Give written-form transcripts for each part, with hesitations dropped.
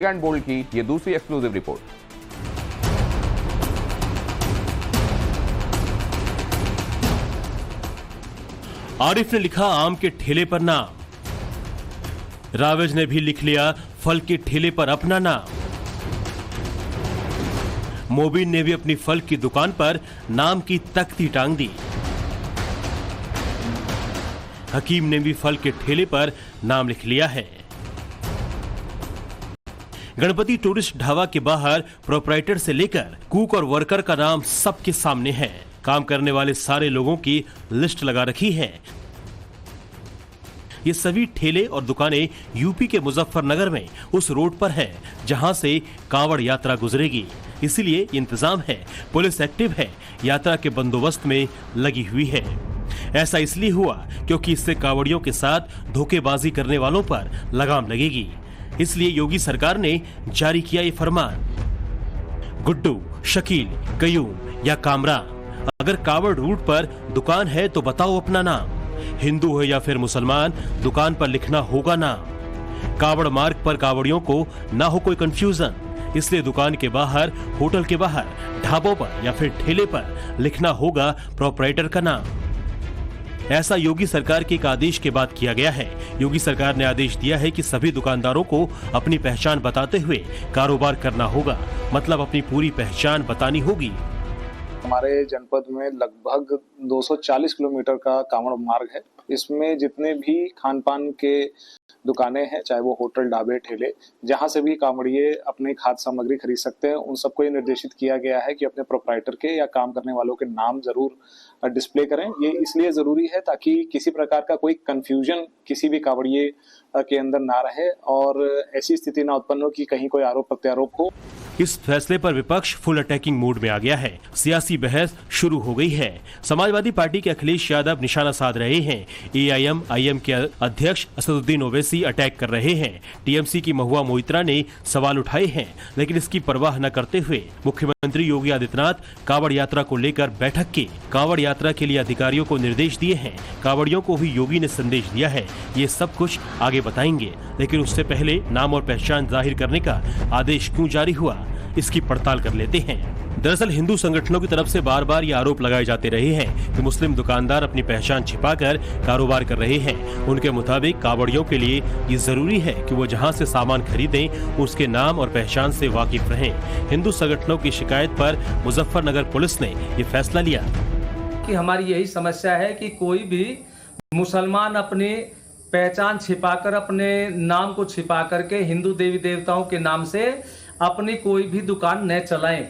And bold की ये दूसरी एक्सक्लूसिव रिपोर्ट। आरिफ ने लिखा आम के ठेले पर नाम, रावेज ने भी लिख लिया फल के ठेले पर अपना नाम, मोबिन ने भी अपनी फल की दुकान पर नाम की तख्ती टांग दी, हकीम ने भी फल के ठेले पर नाम लिख लिया है। गणपति टूरिस्ट ढाबा के बाहर प्रोपराइटर से लेकर कुक और वर्कर का नाम सबके सामने है। काम करने वाले सारे लोगों की लिस्ट लगा रखी है। ये सभी ठेले और दुकानें यूपी के मुजफ्फरनगर में उस रोड पर है जहां से कांवड़ यात्रा गुजरेगी। इसीलिए इंतजाम है, पुलिस एक्टिव है, यात्रा के बंदोबस्त में लगी हुई है। ऐसा इसलिए हुआ क्योंकि इससे कांवड़ियों के साथ धोखेबाजी करने वालों पर लगाम लगेगी। इसलिए योगी सरकार ने जारी किया ये फरमान। गुड्डू, शकील, कयूम या कामरान, अगर कांवड़ रूट पर दुकान है तो बताओ अपना नाम। हिंदू है या फिर मुसलमान, दुकान पर लिखना होगा नाम। कांवड़ मार्ग पर कांवड़ियों को ना हो कोई कंफ्यूजन, इसलिए दुकान के बाहर, होटल के बाहर, ढाबों पर या फिर ठेले पर लिखना होगा प्रोपराइटर का नाम। ऐसा योगी सरकार के एक आदेश के बाद किया गया है। योगी सरकार ने आदेश दिया है कि सभी दुकानदारों को अपनी पहचान बताते हुए कारोबार करना होगा, मतलब अपनी पूरी पहचान बतानी होगी। हमारे जनपद में लगभग 240 किलोमीटर का कांवड़ मार्ग है। इसमें जितने भी खान पान के दुकानें हैं, चाहे वो होटल, ढाबे, ठेले, जहां से भी कांवड़िए अपनी खाद्य सामग्री खरीद सकते हैं, उन सबको ये निर्देशित किया गया है कि अपने प्रोपराइटर के या काम करने वालों के नाम जरूर डिस्प्ले करें। ये इसलिए जरूरी है ताकि किसी प्रकार का कोई कंफ्यूजन किसी भी कांवड़िए के अंदर ना रहे और ऐसी स्थिति ना उत्पन्न हो कि कहीं कोई आरोप प्रत्यारोप हो। इस फैसले पर विपक्ष फुल अटैकिंग मूड में आ गया है। सियासी बहस शुरू हो गई है। समाजवादी पार्टी के अखिलेश यादव निशाना साध रहे हैं। AIM के अध्यक्ष असदुद्दीन ओवैसी अटैक कर रहे हैं। TMC की महुआ मोइत्रा ने सवाल उठाए हैं, लेकिन इसकी परवाह न करते हुए मुख्यमंत्री योगी आदित्यनाथ कांवड़ यात्रा को लेकर बैठक की। कांवड़ यात्रा के लिए अधिकारियों को निर्देश दिए हैं। कांवड़ियों को भी योगी ने संदेश दिया है। ये सब कुछ आगे बताएंगे, लेकिन उससे पहले नाम और पहचान जाहिर करने का आदेश क्यों जारी हुआ, इसकी पड़ताल कर लेते हैं। दरअसल हिंदू संगठनों की तरफ से बार बार ये आरोप लगाए जाते रहे हैं कि मुस्लिम दुकानदार अपनी पहचान छिपाकर कारोबार कर रहे हैं। उनके मुताबिक कांवड़ियों के लिए ये जरूरी है कि वो जहां से सामान खरीदें उसके नाम और पहचान से वाकिफ रहें। हिंदू संगठनों की शिकायत पर मुजफ्फरनगर पुलिस ने ये फैसला लिया कि हमारी यही समस्या है कि कोई भी मुसलमान अपनी पहचान छिपाकर, अपने नाम को छिपा करके हिंदू देवी देवताओं के नाम से अपनी कोई भी दुकान न चलाएं।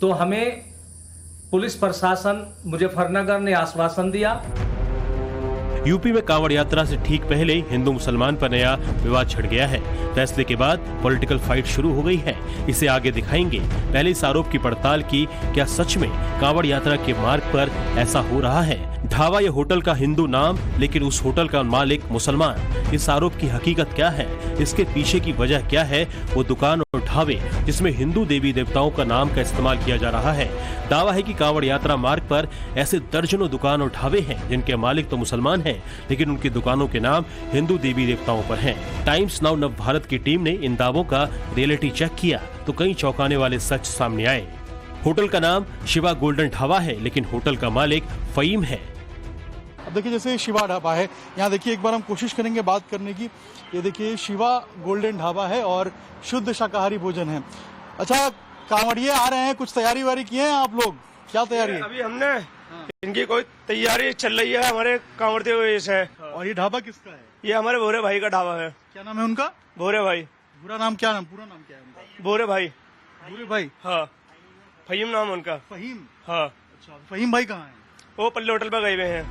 तो हमें पुलिस प्रशासन मुजफ्फरनगर ने आश्वासन दिया। यूपी में कांवड़ यात्रा से ठीक पहले हिंदू मुसलमान पर नया विवाद छिड़ गया है। फैसले के बाद पॉलिटिकल फाइट शुरू हो गई है। इसे आगे दिखाएंगे। पहले इस आरोप की पड़ताल की, क्या सच में कांवड़ यात्रा के मार्ग पर ऐसा हो रहा है? ढाबा या होटल का हिंदू नाम, लेकिन उस होटल का मालिक मुसलमान। इस आरोप की हकीकत क्या है? इसके पीछे की वजह क्या है? वो दुकान और ढाबे जिसमें हिंदू देवी देवताओं का नाम का इस्तेमाल किया जा रहा है। दावा है कि कांवड़ यात्रा मार्ग पर ऐसे दर्जनों दुकान और ढाबे हैं जिनके मालिक तो मुसलमान हैं, लेकिन उनकी दुकानों के नाम हिंदू देवी देवताओं पर हैं। टाइम्स नाउ नव भारत की टीम ने इन दावों का रियलिटी चेक किया तो कई चौंकाने वाले सच सामने आए। होटल का नाम शिवा गोल्डन ढाबा है, लेकिन होटल का मालिक फहीम है। अब देखिए, जैसे शिवा ढाबा है, यहाँ देखिए एक बार हम कोशिश करेंगे बात करने की। ये देखिए शिवा गोल्डन ढाबा है और शुद्ध शाकाहारी भोजन है। अच्छा, कांवड़िए आ रहे हैं, कुछ तैयारी वारी किए हैं आप लोग? क्या तैयारी है? अभी हमने इनकी कोई तैयारी चल रही है हमारे कांवड़ते हुए से। और ये ढाबा किसका है? ये हमारे भोरे भाई का ढाबा है। क्या नाम है उनका? भोरे भाई। पूरा नाम क्या? पूरा नाम क्या है उनका? भोरे भाई। भोरे भाई? हाँ, फहीम नाम उनका। फहीम? हाँ। अच्छा, फहीम भाई कहाँ है? वो पल्ले होटल पर गए हुए हैं।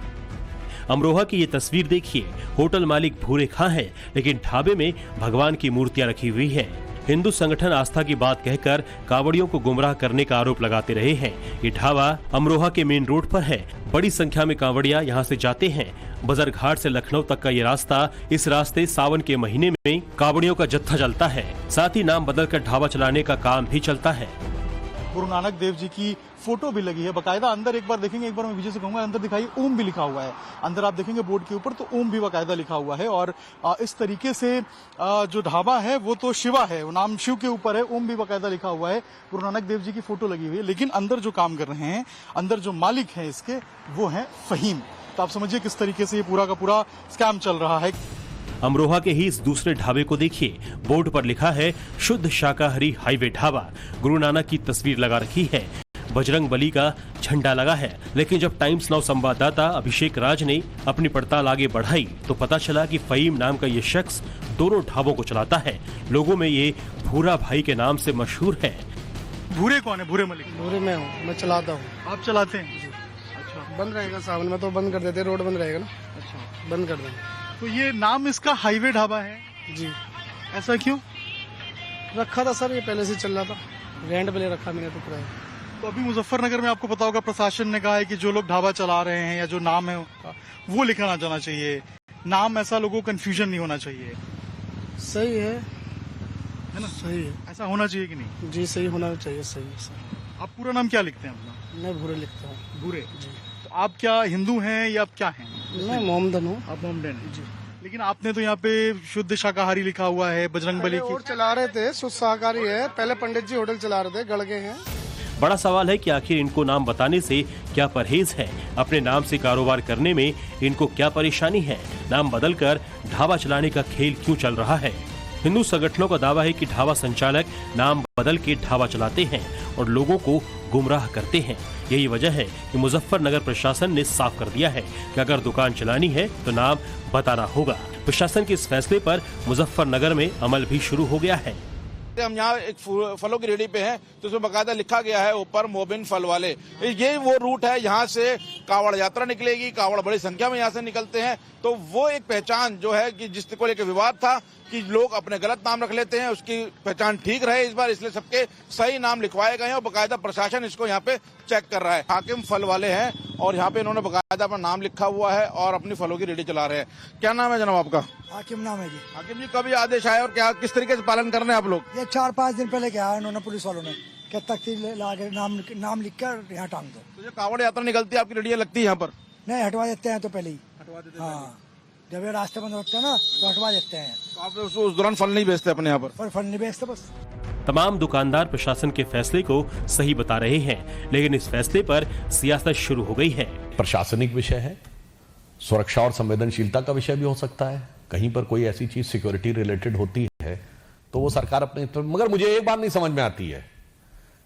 अमरोहा की ये तस्वीर देखिए। होटल मालिक भूरे खां है, लेकिन ढाबे में भगवान की मूर्तियां रखी हुई है। हिंदू संगठन आस्था की बात कहकर कांवड़ियों को गुमराह करने का आरोप लगाते रहे हैं। ये ढाबा अमरोहा के मेन रोड पर है। बड़ी संख्या में कांवड़िया यहाँ से जाते हैं। बजर घाट से लखनऊ तक का ये रास्ता, इस रास्ते सावन के महीने में कांवड़ियों का जत्था चलता है। साथ ही नाम बदलकर ढाबा चलाने का काम भी चलता है। गुरु नानक देव जी की फोटो भी लगी है बाकायदा। अंदर एक बार देखेंगे, एक बार मैं विजय से कहूंगा अंदर दिखाइए, ओम भी लिखा हुआ है। अंदर आप देखेंगे बोर्ड के ऊपर तो ओम भी बाकायदा लिखा हुआ है। और इस तरीके से जो ढाबा है वो तो शिवा है, वो नाम शिव के ऊपर है, ओम भी बाकायदा लिखा हुआ है, गुरु नानक देव जी की फोटो लगी हुई है। लेकिन अंदर जो काम कर रहे हैं, अंदर जो मालिक हैं इसके, वो हैं फहीम। तो आप समझिए किस तरीके से ये पूरा का पूरा स्कैम चल रहा है। अमरोहा के ही इस दूसरे ढाबे को देखिए, बोर्ड पर लिखा है शुद्ध शाकाहारी हाईवे ढाबा। गुरु नानक की तस्वीर लगा रखी है, बजरंग बली का झंडा लगा है। लेकिन जब टाइम्स नाउ संवाददाता अभिषेक राज ने अपनी पड़ताल आगे बढ़ाई तो पता चला कि फहीम नाम का ये शख्स दोनों ढाबों को चलाता है। लोगों में ये भूरा भाई के नाम से मशहूर है। भूरे कौन है? भूरे मलिक? भूरे में हूँ, मैं चलाता हूँ। आप चलाते हैं? अच्छा, बंद रहेगा सावन में तो बंद कर देते, रोड बंद रहेगा ना। अच्छा, बंद कर देंगे। तो ये नाम इसका हाईवे ढाबा है जी। ऐसा क्यों रखा था सर, ये पहले से चल रहा था, रेंट पे ले रखा मैंने तो किराया। तो अभी मुजफ्फरनगर में आपको पता होगा प्रशासन ने कहा है कि जो लोग ढाबा चला रहे हैं या जो नाम है उनका वो लिखना जाना चाहिए, नाम ऐसा लोगों को कंफ्यूजन नहीं होना चाहिए। सही है ना? सही है, ऐसा होना चाहिए कि नहीं? जी सही होना चाहिए। सही है सर। आप पूरा नाम क्या लिखते हैं अपना? मैं भूरे लिखता हूँ। भूरे? जी। तो आप क्या हिंदू हैं या आप क्या हैं? मैं मोहम्मदन हूँ। आप मोहम्मदन हैं? जी। लेकिन आपने तो यहाँ पे शुद्ध शाकाहारी लिखा हुआ है, बजरंग बली की। और चला रहे थे, शुद्ध शाकाहारी है। पहले पंडित जी होटल चला रहे थे, गड़ गए हैं। बड़ा सवाल है कि आखिर इनको नाम बताने से क्या परहेज है, अपने नाम से कारोबार करने में इनको क्या परेशानी है, नाम बदलकर ढाबा चलाने का खेल क्यों चल रहा है। हिंदू संगठनों का दावा है कि ढाबा संचालक नाम बदल के ढाबा चलाते हैं और लोगों को गुमराह करते हैं। यही वजह है कि मुजफ्फरनगर प्रशासन ने साफ कर दिया है कि अगर दुकान चलानी है तो नाम बताना होगा। प्रशासन के इस फैसले पर मुजफ्फरनगर में अमल भी शुरू हो गया है। हम यहाँ एक फलों की रेडी पे हैं तो उसमें बकायदा लिखा गया है ऊपर मोबिन फल वाले। ये वो रूट है, यहाँ से कावड़ यात्रा निकलेगी, कावड़ बड़ी संख्या में यहाँ से निकलते हैं। तो वो एक पहचान जो है कि जिसको लेकर विवाद था कि लोग अपने गलत नाम रख लेते हैं, उसकी पहचान ठीक रहे इस बार, इसलिए सबके सही नाम लिखवाए गए हैं और बकायदा प्रशासन इसको यहाँ पे चेक कर रहा है। हाकिम फल वाले हैं और यहाँ पे इन्होंने बकायदा अपना नाम लिखा हुआ है और अपनी फलों की रेडी चला रहे हैं। क्या नाम है जनाब आपका? हाकिम नाम है जी। हाकिम जी, कभी आदेश आए और क्या किस तरीके से पालन कर रहे हैं आप लोग? ये 4-5 दिन पहले क्या है, इन्होंने पुलिस वालों ने क्या तख्ती ला के नाम लिख कर यहाँ टांग दो। तो जो कावड़ यात्रा निकलती है आपकी रेडियां लगती है यहाँ पर? नहीं, हटवा देते हैं तो पहले ही हटवा देते हैं। हाँ, जब ये रास्ते बंद होते हैं ना तो हटवा देते हैं। तो आप उस दौरान फल नहीं बेचते अपने यहाँ पर? फल नहीं बेचते बस। तमाम दुकानदार प्रशासन के फैसले को सही बता रहे हैं, लेकिन इस फैसले पर सियासत शुरू हो गई है। प्रशासनिक विषय है, सुरक्षा और संवेदनशीलता का विषय भी हो सकता है। कहीं पर कोई ऐसी चीज सिक्योरिटी रिलेटेड होती है तो वो सरकार अपने, मगर मुझे एक बात नहीं समझ में आती है,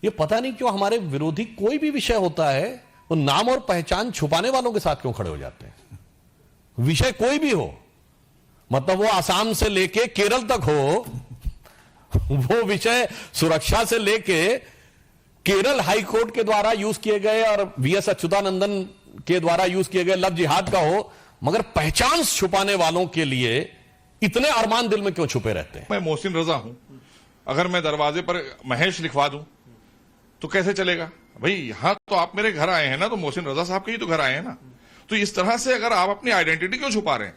ये पता नहीं क्यों हमारे विरोधी कोई भी विषय होता है वो नाम और पहचान छुपाने वालों के साथ क्यों खड़े हो जाते हैं। विषय कोई भी हो, मतलब वो आसाम से लेके केरल तक हो, वो विषय सुरक्षा से लेके केरल हाई कोर्ट के द्वारा यूज किए गए और वीएस अच्युतानंदन के द्वारा यूज किए गए लव जिहाद का हो, मगर पहचान छुपाने वालों के लिए इतने अरमान दिल में क्यों छुपे रहते हैं। मैं मोहसिन रजा हूं, अगर मैं दरवाजे पर महेश लिखवा दूं तो कैसे चलेगा भाई? यहां तो आप मेरे घर आए हैं ना, तो मोहसिन रजा साहब के ही तो घर आए हैं ना। तो इस तरह से अगर आप अपनी आइडेंटिटी क्यों छुपा रहे हैं?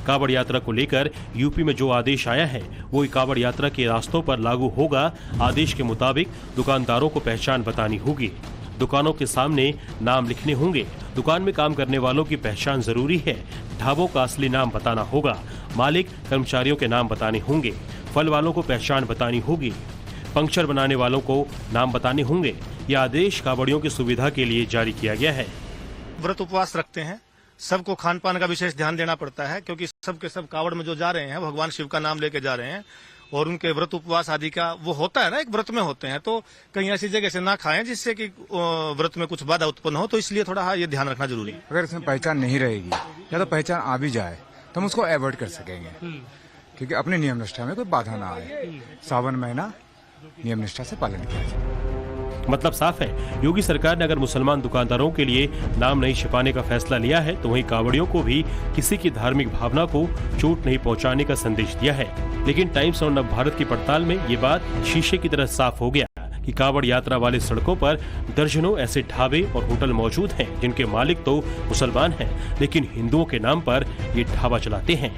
कावड़ यात्रा को लेकर यूपी में जो आदेश आया है वो कावड़ यात्रा के रास्तों पर लागू होगा। आदेश के मुताबिक दुकानदारों को पहचान बतानी होगी, दुकानों के सामने नाम लिखने होंगे, दुकान में काम करने वालों की पहचान जरूरी है, ढाबों का असली नाम बताना होगा, मालिक कर्मचारियों के नाम बताने होंगे, फल वालों को पहचान बतानी होगी, पंक्चर बनाने वालों को नाम बताने होंगे। यह आदेश कावड़ियों की सुविधा के लिए जारी किया गया है। व्रत उपवास रखते हैं, सबको खान पान का विशेष ध्यान देना पड़ता है, क्योंकि सब के सब कावड़ में जो जा रहे हैं भगवान शिव का नाम लेके जा रहे हैं और उनके व्रत उपवास आदि का वो होता है ना, एक व्रत में होते हैं, तो कहीं ऐसी जगह से ना खाएं जिससे कि व्रत में कुछ बाधा उत्पन्न हो। तो इसलिए थोड़ा ये ध्यान रखना जरूरी है। अगर इसमें पहचान नहीं रहेगी या तो पहचान आ भी जाए तो हम उसको अवॉइड कर सकेंगे, क्योंकि अपनी नियम निष्ठा में कोई बाधा ना आए। सावन महीना नियम निष्ठा से पालन किया जाए। मतलब साफ है, योगी सरकार ने अगर मुसलमान दुकानदारों के लिए नाम नहीं छिपाने का फैसला लिया है तो वहीं कावड़ियों को भी किसी की धार्मिक भावना को चोट नहीं पहुंचाने का संदेश दिया है। लेकिन टाइम्स ऑफ भारत की पड़ताल में ये बात शीशे की तरह साफ हो गया कि कावड़ यात्रा वाले सड़कों पर दर्जनों ऐसे ढाबे और होटल मौजूद हैं जिनके मालिक तो मुसलमान हैं, लेकिन हिंदुओं के नाम पर ये ढाबा चलाते हैं।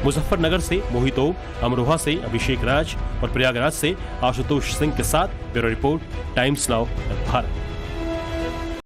मुजफ्फरनगर से मोहितो, अमरोहा से अभिषेक राज और प्रयागराज से आशुतोष सिंह के साथ bureau report, times now Bharat.